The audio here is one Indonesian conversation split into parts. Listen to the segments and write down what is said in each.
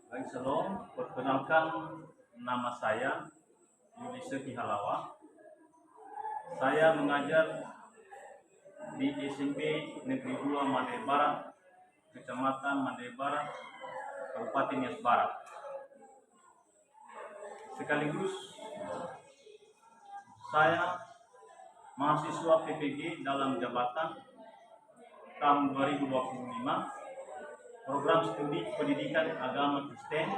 Baik, Shalom. Perkenalkan, nama saya Yulisa Kihalawa. Saya mengajar di SMP Negeri 2 Mandai Barat, Kecamatan Mandai Barat, Kabupaten Nias Barat. Sekaligus saya mahasiswa PPG dalam jabatan tahun 2025, program studi pendidikan agama Kristen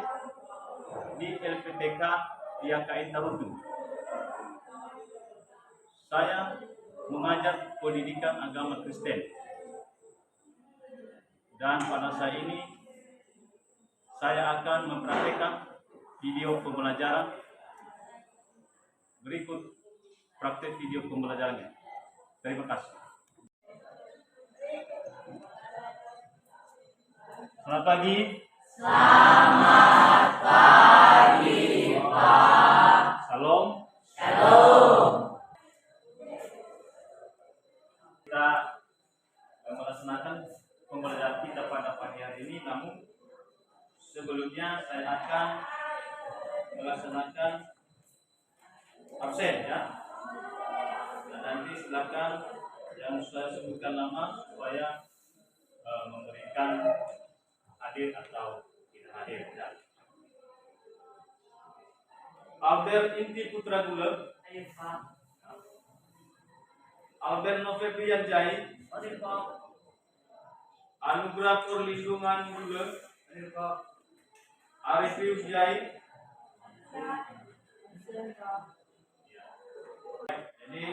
di LPTK IAKI Tarutung. Saya mengajar pendidikan agama Kristen, dan pada saat ini saya akan mempraktekkan video pembelajaran. Berikut praktek video pembelajarannya. Terima kasih. Selamat pagi. Selamat pagi, Pak. Salam. Shalom. Kita melaksanakan pembelajaran kita pada pagi hari ini, namun sebelumnya saya akan melaksanakan absen, ya. Dan nanti silakan yang saya sebutkan nama supaya memberikan hadir atau tidak hadir, ya. Albert Inti Putra Gula. Ayo, Pak. Albert Novembrian Jahit. Ayo, Pak. Anugerah Perlindungan Gula. Ayo, Pak. Arifius Jahit. Ini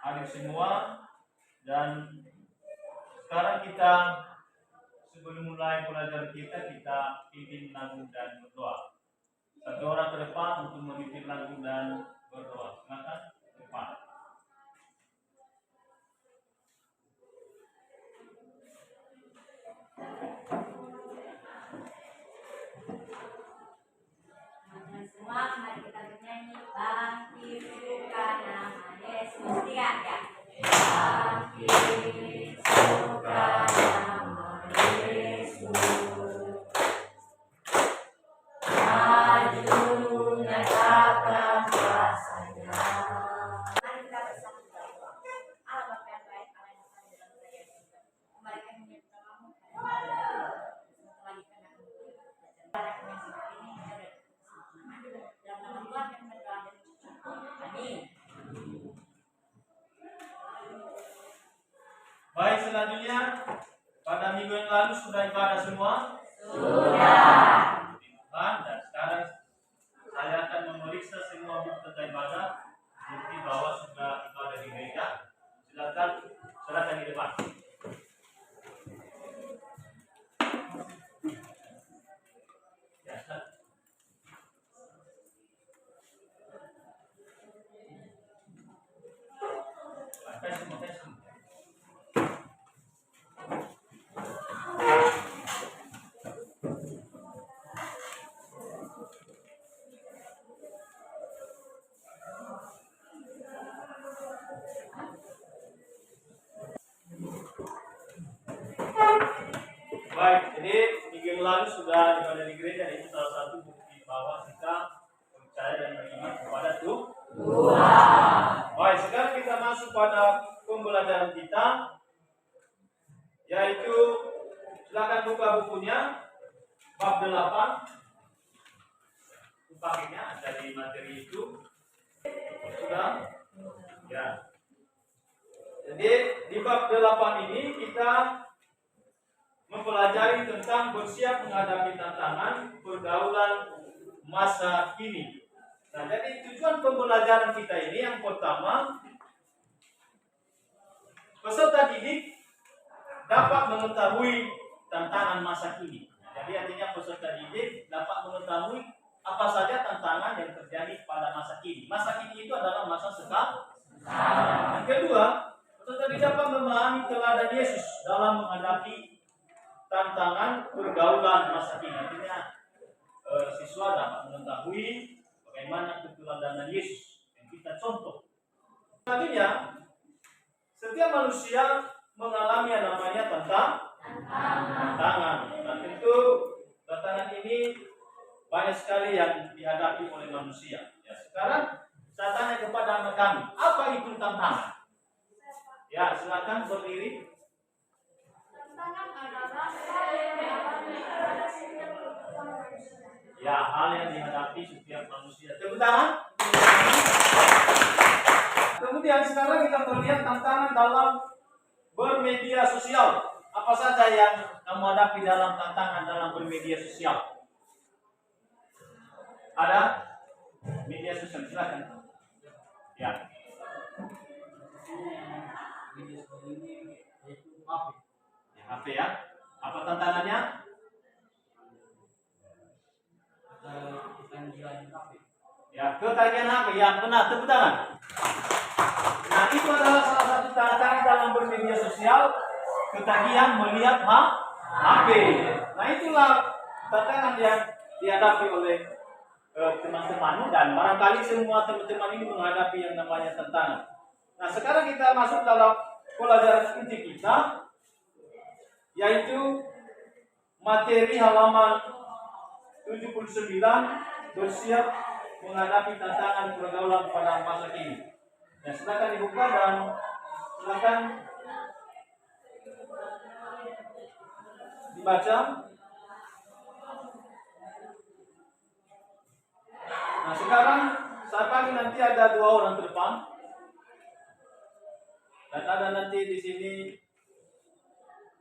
hadir semua, dan sekarang kita sebelum mulai pelajaran kita pimpin lagu dan berdoa. Satu orang ke depan untuk memimpin lagu dan berdoa. Silakan ke depan. Semua, mari kita bernyanyi Bangkit suka nama Yesus. Tiga, ya. Bangkit suka nama Yesus. Maju nyatakan kuasanya. Mari kita bersatu berdoa. Allah Bapa yang baik, Allah yang ada dalam kerajaan surga. Kembalikan menyatu namamu. Sebentar lagi kami akan mulai belajar. Pada kesempatan ini kita dalam nama Tuhan yang berdoa dan bersyukur. Amin. Baik, selanjutnya pada minggu yang lalu sudah ibadah semua? Sudah. Dan sekarang saya akan memeriksa semua bukti ibadah, bukti bahwa sudah ibadah di gereja. Silakan di depan. Ya, baik, jadi minggu yang lalu sudah ibadah di gereja. Itu salah satu bukti bahwa kita percaya dan beriman kepada Tuhan. Baik, sekarang kita masuk pada pembelajaran kita, yaitu silakan buka bukunya bab 8. Pakainya ada di materi itu. Sudah? Ya. Jadi di bab 8 ini kita mempelajari tentang bersiap menghadapi tantangan pergaulan masa kini. Nah, jadi tujuan pembelajaran kita ini yang pertama, peserta didik dapat mengetahui tantangan masa kini. Jadi artinya peserta didik dapat mengetahui apa saja tantangan yang terjadi pada masa kini. Masa kini itu adalah masa sekarang. Yang kedua, peserta didik dapat memahami teladan Yesus dalam menghadapi tantangan pergaulan masa kini. Artinya siswa dapat mengetahui bagaimana keteladanan Yesus yang kita contoh. Selanjutnya, setiap manusia mengalami yang namanya tantangan. Dan tentu tantangan ini banyak sekali yang dihadapi oleh manusia. Ya, sekarang saya tanya kepada anak kami, apa itu tantangan? Ya, silakan berdiri. Tantangan adalah hal yang dialami pada setiap manusia. Ya, hal yang dihadapi setiap manusia. Tepuk tangan. Kemudian sekarang kita melihat tantangan dalam bermedia sosial. Apa saja yang kamu hadapi dalam tantangan dalam bermedia sosial? Ada media sosial, silakan. Ya. Ya, HP ya. Apa tantangannya? Ya, ketagihan HP. Ya, benar, tepuk tangan. Nah, itu adalah salah satu tantangan dalam bermedia sosial, ketagihan melihat HP. Nah, itulah tantangan yang dihadapi oleh teman-teman, dan barangkali semua teman-teman ini menghadapi yang namanya tantangan. Nah, sekarang kita masuk dalam pelajaran inti kita, yaitu materi halaman 79, bersiap menghadapi tantangan pergaulan pada masa kini. Nah, silakan dibuka dan silakan dibaca. Nah, sekarang saat pagi nanti ada 2 orang ke depan, dan ada nanti di sini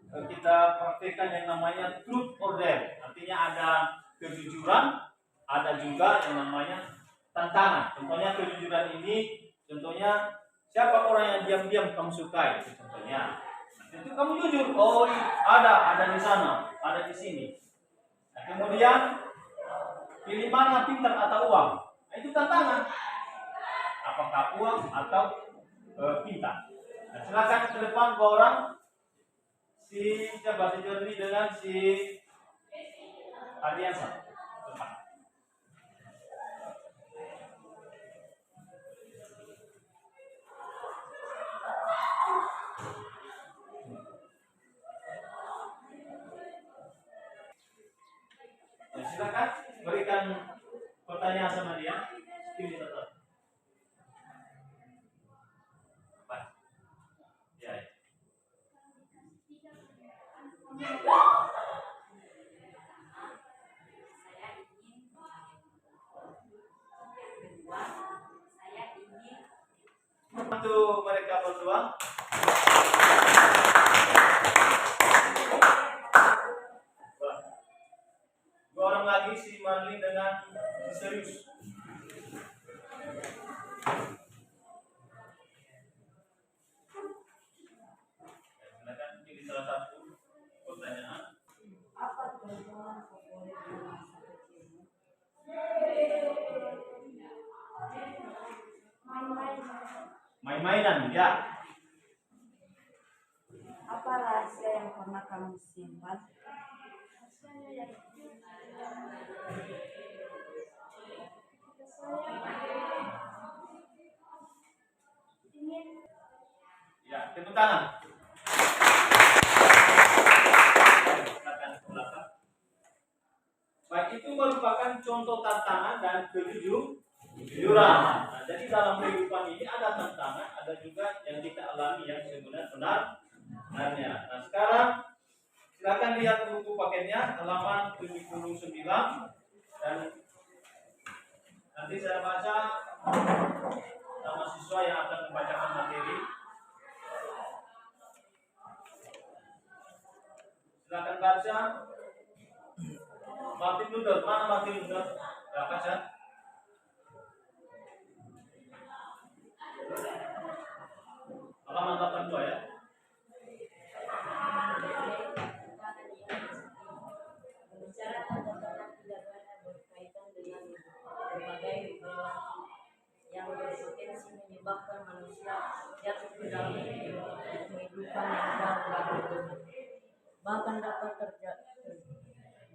kita praktekkan yang namanya truth or dare. Artinya ada kejujuran, ada juga yang namanya tantangan. Contohnya kejujuran ini, contohnya siapa orang yang diam-diam kamu sukai, contohnya. Nah, itu kamu jujur, oh ada di sana, ada di sini. Nah, kemudian pilih mana, pintar atau uang. Nah, itu tantangan. Apakah uang atau pintar. Nah, silakan ke depan 2 orang. Si Jodri dengan si Ardiansa. Depan. Ya, silakan berikan pertanyaan sama dia. Pilih satu. Ya. Untuk mereka berdua. Dua orang lagi, si Marlin dengan si Serius. Silakan pilih salah satu pertanyaan. Apa tontonan favorit di masa kecilmu? Main-mainan, ya. Apa rahasia yang pernah kamu simpan? Ya, tepuk tangan. Silakan ke belakang. Baik, itu merupakan contoh tantangan dan kejujuran. Nah, jadi dalam kehidupan ini ada tantangan, ada juga yang kita alami yang sebenarnya. Nah, sekarang silakan lihat buku paketnya halaman 79, dan nanti saya baca nama siswa yang akan membacakan materi. Silakan baca. Martin Luther, mana Martin Luther? Ya, baca. Halaman 82 ya. Membicarakan tentang pidana berkaitan dengan berbagai perilaku yang berpotensi menyebabkan manusia jatuh ke dalam kehidupan yang jauh bahkan dapat terjadi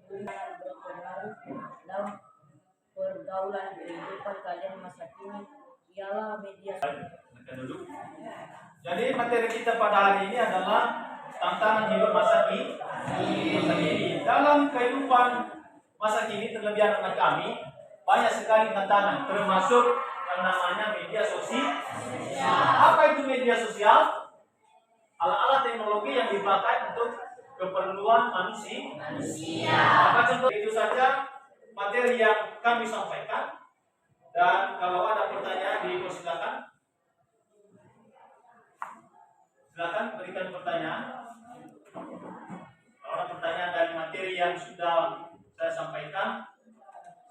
berpengaruh dalam pergaulan kehidupan kalian masa kini ialah media sosial. Jadi materi kita pada hari ini adalah tantangan hidup masa kini. Dalam kehidupan masa kini terlebih anak kami banyak sekali tantangan, termasuk yang namanya media sosial. Apa itu media sosial? Alat-alat teknologi yang dipakai untuk keperluan manusia. Maka contoh itu saja materi yang kami sampaikan. Dan kalau ada pertanyaan dipersilakan. Silakan berikan pertanyaan. Kalau ada pertanyaan dari materi yang sudah saya sampaikan,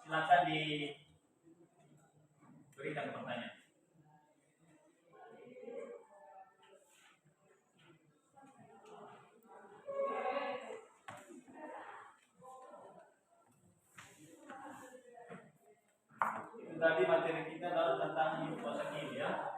silakan diberikan pertanyaan. Itu tadi materi kita adalah tentang hidup masa kini ya.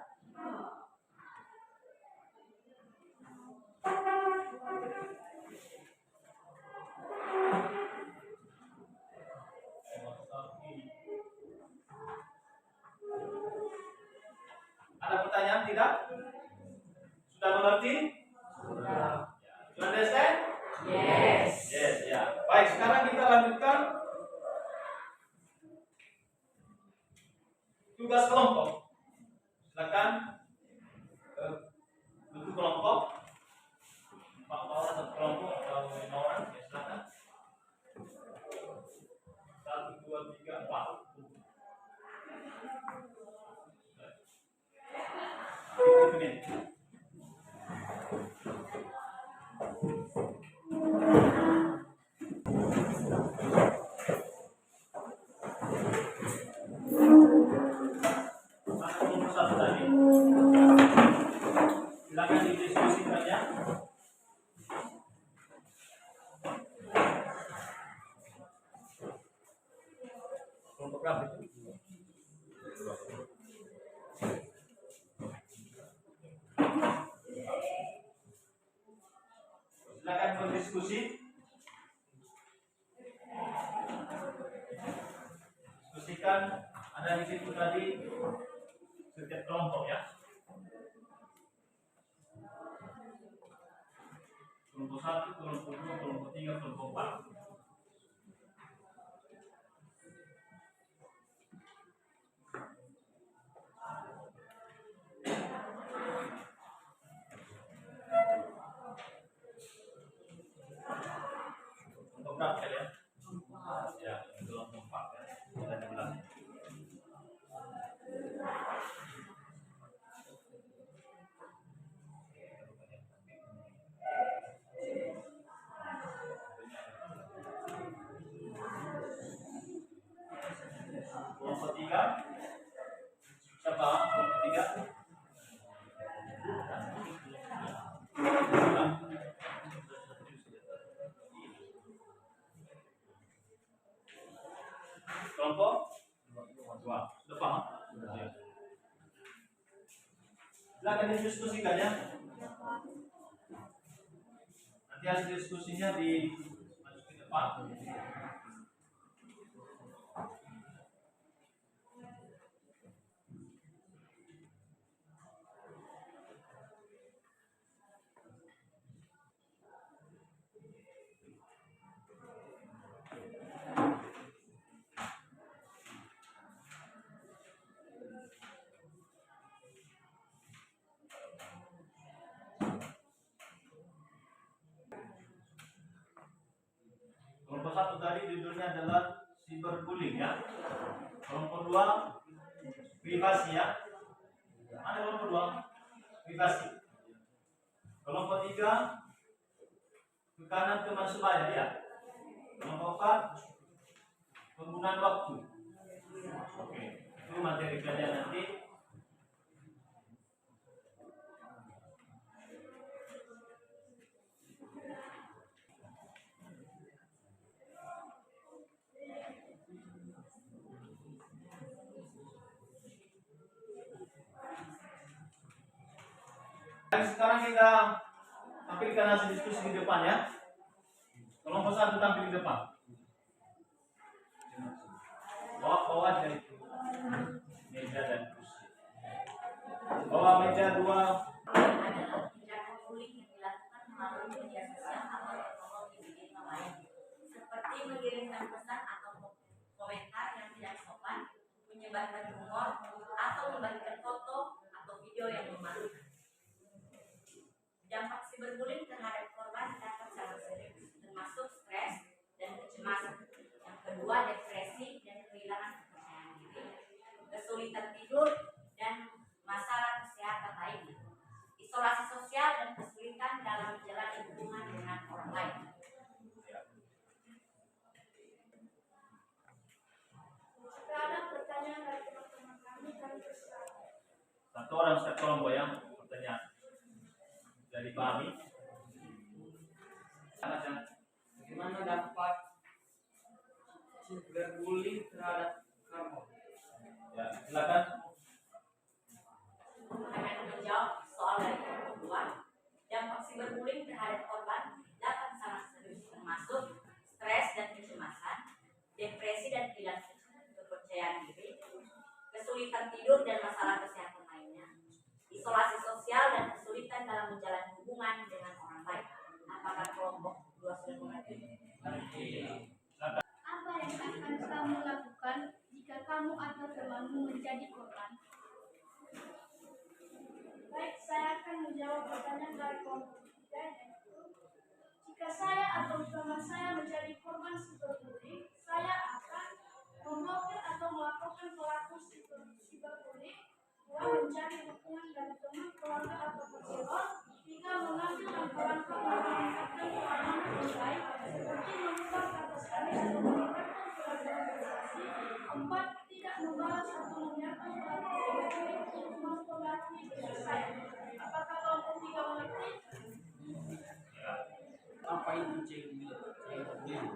Ada pertanyaan tidak? Sudah mengerti? Sudah. Sudah understand? Yes. Yes, ya. Baik, sekarang kita lanjutkan tugas kelompok. Silakan bentuk kelompok. 4 orang satu kelompok atau 5 orang, ya silakan. 1, 2, 3, 4. Silakan didiskusikan ya. Kelompok berapa itu? Silakan berdiskusi. Diskusikan ada di situ tadi setiap kelompok ya. Kelompok 1, kelompok 2, kelompok 3, kelompok 4. Kelompok berapa kalian? Ya, kelompok 4 ya. Sudah dibilang. Kelompok 3. Siapa? Kelompok 3. Kelompok 2. Sudah paham? Sudah. Silakan didiskusikan ya. Nanti hasil diskusinya dimasukin ke depan. Kelompok 1 tadi judulnya adalah cyberbullying ya. Kelompok 2 privasi ya. Mana kelompok 2? Privasi. Kelompok 3 tekanan teman sebaya ya. Kelompok 4 penggunaan waktu. Oke, itu materi kalian nanti. Dan sekarang kita tampilkan hasil diskusi di depan ya. Kelompok 1 tampil di depan. Bawa dari meja dan kursi. Bawa meja 2. Adalah tindakan bullying yang dilakukan melalui media sosial atau teknologi digital lain, seperti mengirimkan pesan atau menyebarkan rumor atau membagikan foto atau video yang memalukan. Dampak cyberbullying terhadap korban dapat sangat serius, termasuk stres dan kecemasan. Yang kedua, depresi dan kehilangan kepercayaan diri, kesulitan tidur dan masalah kesehatan lainnya, isolasi sosial dan kesulitan dalam menjalani hubungan dengan orang lain. Jika ada pertanyaan dari teman-teman kami persilakan. Satu orang satu kelompok yang pertanyaan. Dari Bami. Bagaimana dampak cyberbullying terhadap kamu? Ya, silakan. Akan menjawab soal dari yang kedua. Dampak cyberbullying terhadap korban dapat sangat serius, termasuk stres dan kecemasan, depresi dan kehilangan kepercayaan diri, kesulitan tidur dan masalah kesehatan lainnya, isolasi sosial dan kesulitan dalam menjalani hubungan dengan orang lain. Apakah kelompok dua sudah mengerti? Apa yang akan kamu lakukan jika kamu atau temanmu menjadi korban? Baik, saya akan menjawab pertanyaan dari kelompok ketiga. Jika saya atau teman saya menjadi korban cyberbullying, saya akan memblokir atau melaporkan pelaku cyberbullying, mencari dukungan dari teman, keluarga atau peserta, hingga mengambil langkah-langkah untuk meningkatkan keamanan yang baik, seperti mengubah kata sandi atau meningkatkan organisasi. 4. Tidak membalas atau membiarkan pelaku cyberbullying untuk mempengaruhi diri saya. Apakah kelompok 3 mengerti? Apa itu cyberbullying?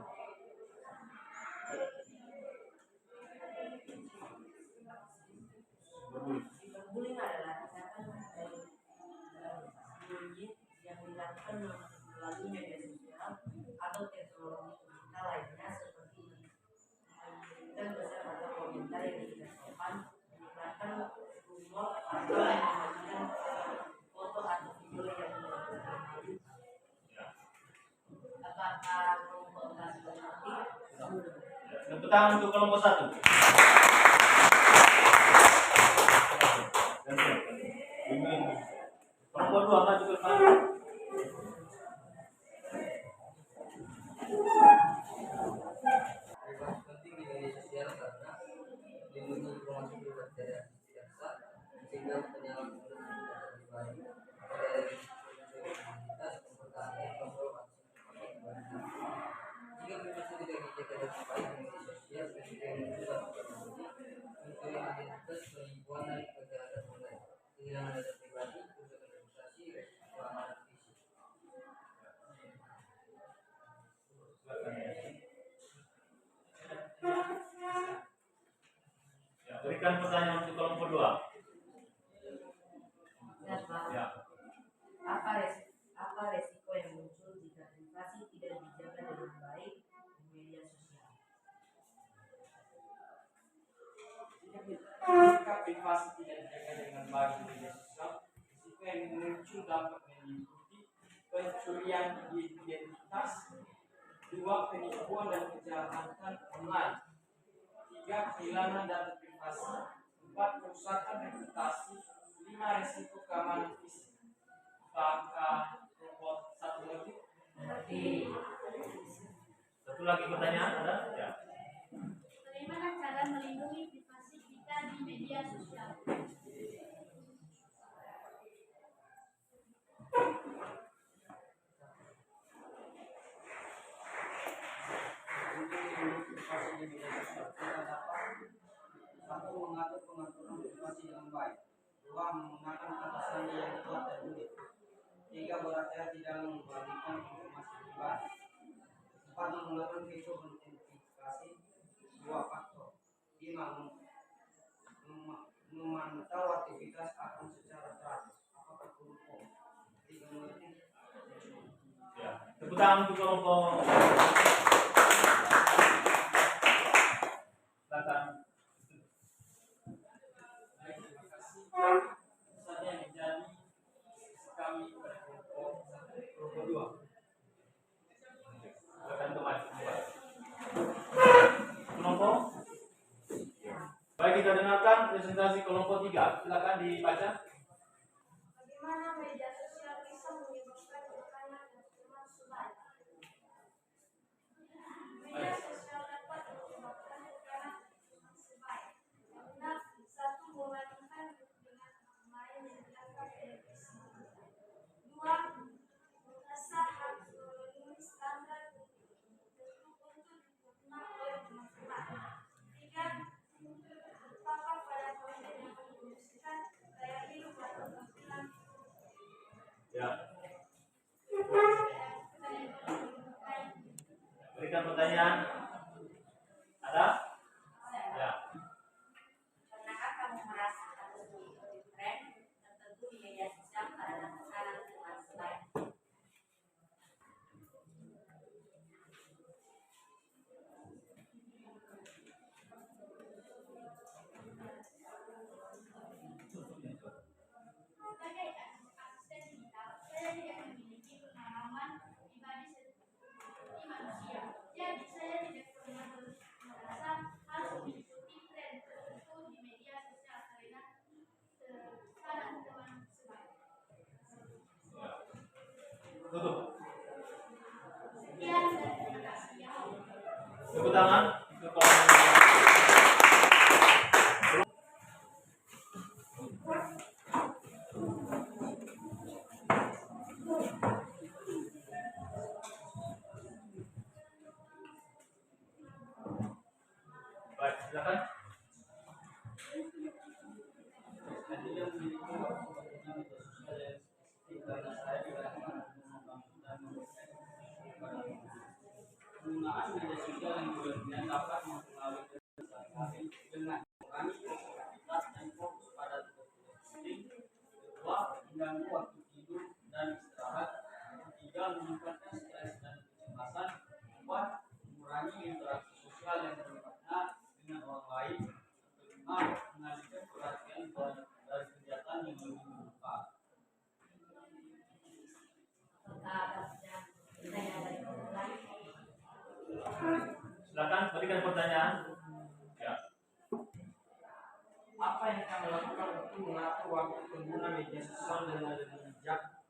Cyberbullying adalah tindakan bullying yang dilakukan melalui media sosial atau teknologi digital lainnya, seperti memberikan pesan atau komentar yang tidak sopan, menyebarkan rumor atau membagikan foto atau video yang memalukan. Apakah kelompok sudah mengerti? Tepuk tangan untuk kelompok 1. Kelompok 2 maju ke depan. Privasi penting di media sosial karena melindungi informasi pribadi dari tidak sah, mencegah penyalahgunaan data pribadi, dari identitas, mempertahankan kontrol atas informasi pribadi. Jika privasi tidak dijaga dengan baik di media sosial, risiko juga mencuri identitas, penipuan dan kejahatan online, kehilangan data pribadi, kerusakan reputasi, resiko keamanan fisik. Ya, berikan pertanyaan untuk kelompok 2. Ya. Apa resiko yang muncul jika privasi tidak dijaga dengan baik di media sosial? Jika privasi tidak dijaga dengan baik di media sosial, risiko yang muncul dapat meliputi pencurian identitas, 2. Penipuan dan kejahatan online, 3. Kehilangan data privasi, 4. Kerusakan reputasi, 5. Risiko keamanan fisik. Apakah kelompok 1 mengerti? Satu lagi pertanyaan ada? Ya. Bagaimana cara melindungi privasi kita di media sosial? Untuk melindungi privasi di media sosial, kita dapat 1. Mengatur pengaturan privasi dengan baik, 2. Menggunakan kata sandi yang kuat dan unik, 3. Berhati-hati dalam membagikan informasi pribadi, 4. Menggunakan fitur autentifikasi 2 faktor, 5. Memantau aktivitas akun secara teratur. Apakah kelompok 3 mengerti? Ya. Tepuk tangan untuk kelompok. Silakan. Baik, terima kasih. Saya menjadi kami pada kelompok 2. Silakan kembali. Kelompok. Baik. Baik, kita dengarkan presentasi kelompok 3. Silakan dibaca. Bagaimana media sosial bisa menyebabkan tekanan dan teman sebaya? Media sosial dapat menyebabkan tekanan dan teman sebaya karena satu membandingkan dengan orang lain yang dianggap lebih sempurna. Dua, merasa harus memenuhi standar tertentu untuk diterima oleh teman-teman. Tiga, terpapak pada konten yang mempromosikan gaya hidup dan penampilan. Ya. Berikan pertanyaan. Ada? Ya. Pernahkah kamu merasa harus mengikuti tren tertentu di media sosial karena tekanan teman sebaya? Sebagai asisten digital, saya tidak memiliki pengalaman pribadi seperti manusia. Jadi, saya tidak pernah merasa harus mengikuti tren tertentu di media sosial karena tekanan teman sebaya. Tutup. Sekian dan terima kasih. Tepuk tangan untuk kelompok 3. Baik, silakan. Jadi yang memiliki waktu bekerja media sosial yang spesifik karena saya juga membangun dan memberikan penggunaan media sosial yang berlebihan dapat mempengaruhi sehari-hari dengan mengurangi kreativitas dan fokus pada tugas penting. Kedua, mengganggu waktu tidur dan istirahat. Ketiga, meningkatkan stres dan kecemasan. Empat, mengurangi interaksi sosial yang bermakna dengan orang lain. Kelima, mengalihkan perhatian dari kegiatan yang lebih bermanfaat. Apakah ada pertanyaan dari kamu lain? Silakan berikan pertanyaan. Ya. Apa yang kamu lakukan untuk mengatur waktu pengguna media sosial dengan lebih bijak?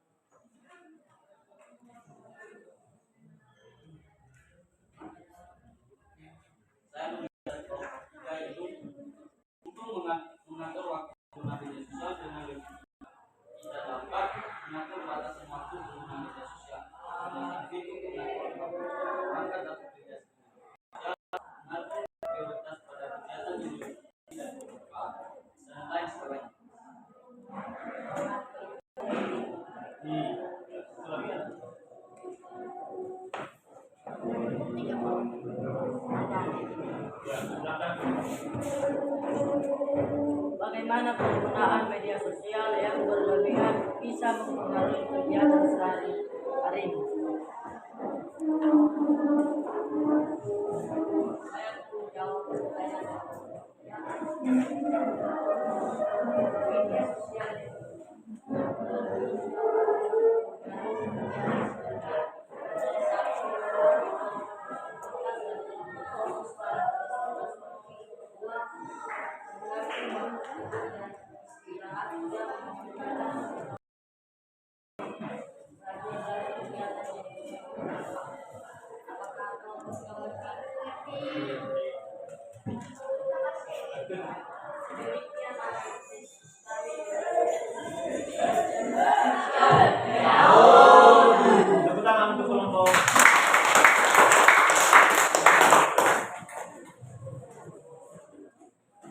Saya melihat kelompok 3 itu untuk mengatur waktu pengguna media sosial dengan lebih bijak. Kita dapat mengatur batasan waktu pengguna media sosial. Dengan fitur pengaturan waktu, perangkat atau aplikasi mengatur prioritas pada kegiatan yang lebih dan bermanfaat, dan lain sebagainya. Satu lagi ada? Ya, silakan. Bagaimana penggunaan media sosial yang berlebihan bisa mempengaruhi kegiatan sehari-hari? Saya perlu jawab pertanyaan. Media sosial yang Tepuk tangan untuk kelompok.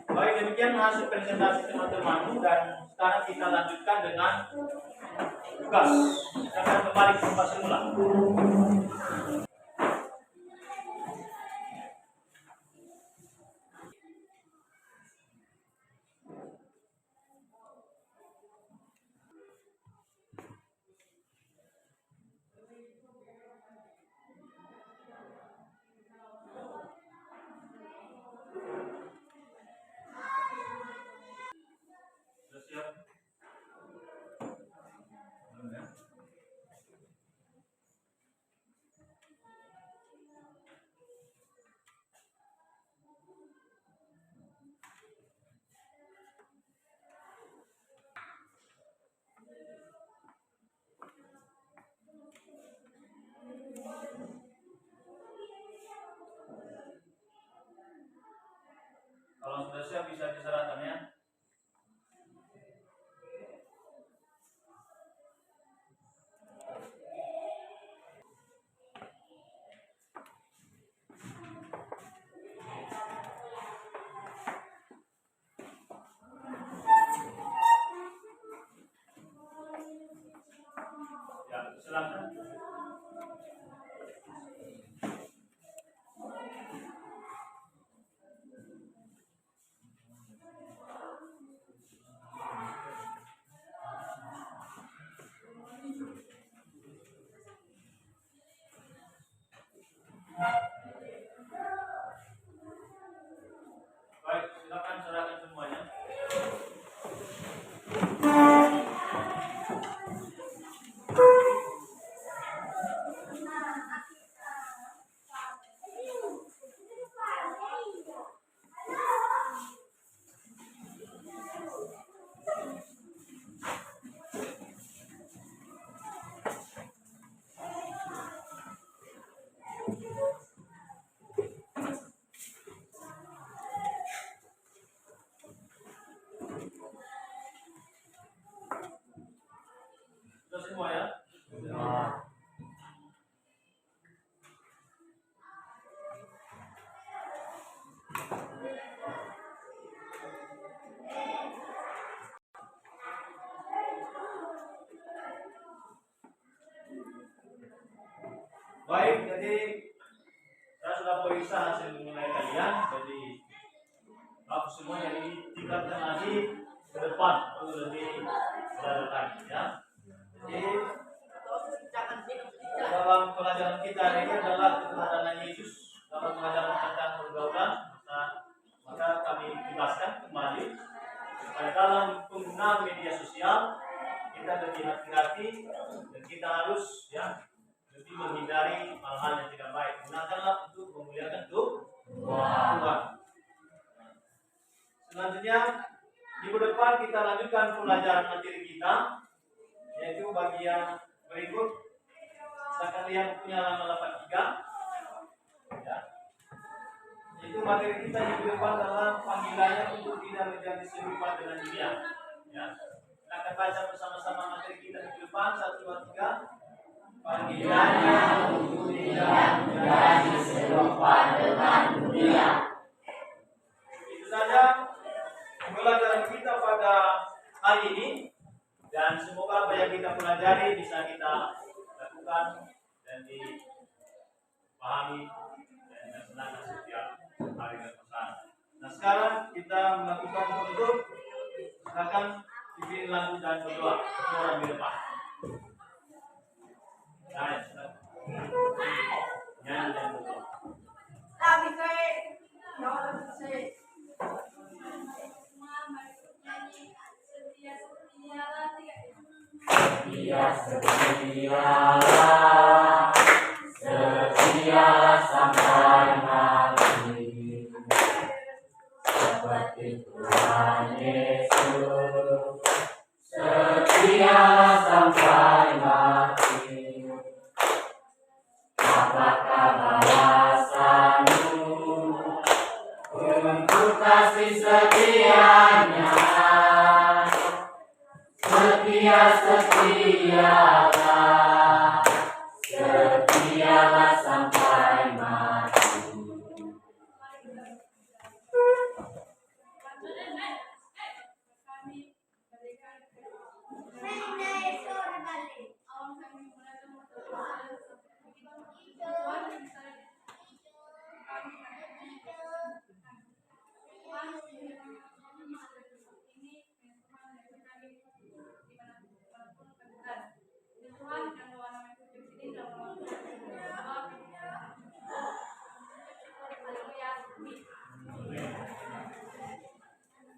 Baik, demikian hasil presentasi teman-teman dan sekarang kita lanjutkan dengan tugas. Kita akan kembali ke tempat semula. Sudah siap? Belum ya? Sudah siap bisa diserahkan ya. Ya, silakan. Baik, silakan serahkan semuanya. Sudah semua ya? Baik, jadi saya sudah periksa hasil nilai kalian. Jadi aku semua jadi tingkatkan lagi ke depan untuk lebih benar lagi ya. Jadi dalam pelajaran kita hari ini adalah keteladanan Yesus dalam mengajarkan tentang pergaulan. Maka kami jelaskan kembali supaya dalam penggunaan media sosial kita lebih hati-hati dan kita harus ya lebih menghindari hal-hal yang tidak baik. Gunakanlah untuk memuliakan Tuhan. Selanjutnya minggu depan kita lanjutkan pelajaran materi kita, yaitu bagian berikut. Silakan lihat bukunya halaman 83. Ya. Itu materi kita minggu depan adalah panggilannya untuk tidak menjadi serupa dengan dunia. Ya. Kita akan baca bersama-sama materi kita minggu depan. 1, 2, 3. Panggilannya untuk tidak menjadi serupa dengan dunia. Itu saja pelajaran kita pada hari ini, dan semoga apa yang kita pelajari bisa kita lakukan dan dipahami dan dilaksanakan setiap hari dan pesan. Nah, sekarang kita melakukan penutup. Silakan dipimpin lagu dan berdoa. Orang di depan. Nah, nyanyi dan berdoa. Kami kayak Setialah sampai mati, seperti Tuhan Yesus. Setialah sampai mati. Apakah balasanmu untuk kasih setianya? Setialah, setialah sampai mati.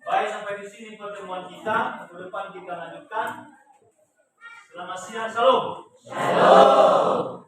Baik, sampai di sini pertemuan kita. Ke depan kita lanjutkan. Selamat siang, salam. Shalom.